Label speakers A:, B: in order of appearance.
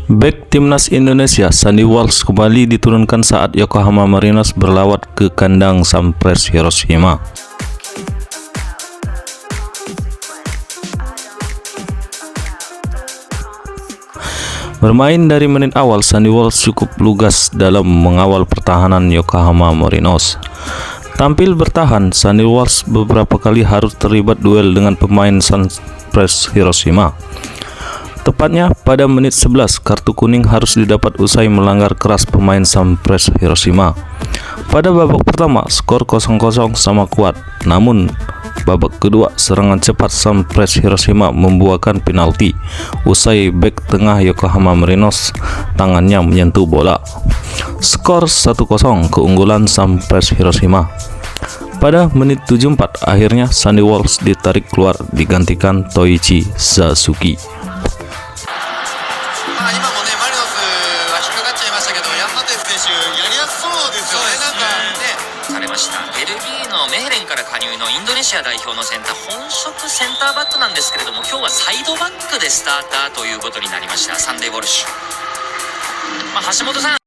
A: Bek Timnas Indonesia Sandy Walsh kembali diturunkan saat Yokohama Marinos berlawat ke kandang Sampras Hiroshima. Bermain dari menit awal, Sandy Walsh cukup lugas dalam mengawal pertahanan Yokohama Marinos. Tampil bertahan, Sandy Walsh beberapa kali harus terlibat duel dengan pemain Sampras Hiroshima. Tepatnya pada menit 11, kartu kuning harus didapat usai melanggar keras pemain Sampras Hiroshima. Pada babak pertama, skor 0-0 sama kuat. Namun, babak kedua, serangan cepat Sampras Hiroshima membuahkan penalti. Usai bek tengah Yokohama Marinos tangannya menyentuh bola. Skor 1-0 keunggulan Sampras Hiroshima. Pada menit 74, akhirnya Sandy Walsh ditarik keluar digantikan Toichi Sasuke.
B: 今もね、マリノスは引っかかっちゃいましたけど、ヤンマテス選手やりやすそうですよね。なんかね、されました。ベルギーのメヘレンから加入のインドネシア代表のセンター、本職センターバックなんですけれども、今日はサイドバックでスターターということになりました。サンデー・ウォルシュ。橋本さん